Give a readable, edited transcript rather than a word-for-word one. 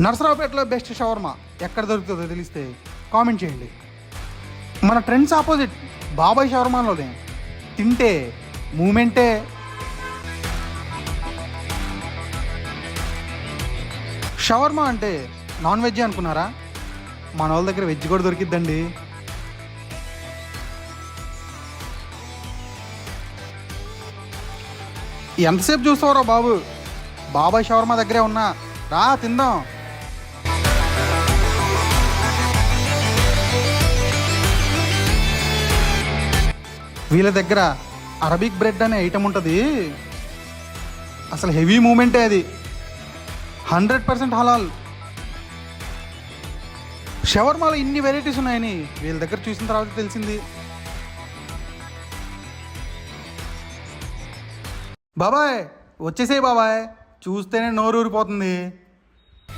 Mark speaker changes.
Speaker 1: నర్సరావుపేటలో best shawarma ఎక్కడ దొరుకుతుందో తెలిస్తే కామెంట్ చేయండి. మన ట్రెండ్స్ ఆపోజిట్ బాబాయ్ షవర్మాలోనే తింటే మూమెంటే. షవర్మా అంటే నాన్ వెజ్ అనుకున్నారా? మన వాళ్ళ దగ్గర వెజ్ కూడా దొరికిద్దండి. ఎంతసేపు చూస్తావురా బాబు, బాబాయ్ షవర్మా దగ్గరే ఉన్నా, రా తిందాం. వీళ్ళ దగ్గర అరబిక్ బ్రెడ్ అనే ఐటమ్ ఉంటుంది, అసలు హెవీ మూమెంటే అది. 100% హలాల్. షవర్మాలో ఇన్ని వెరైటీస్ ఉన్నాయని వీళ్ళ దగ్గర చూసిన తర్వాత తెలిసింది. బాబాయ్ వచ్చేసేయి బాబాయ్, చూస్తేనే నోరు ఊరిపోతుంది.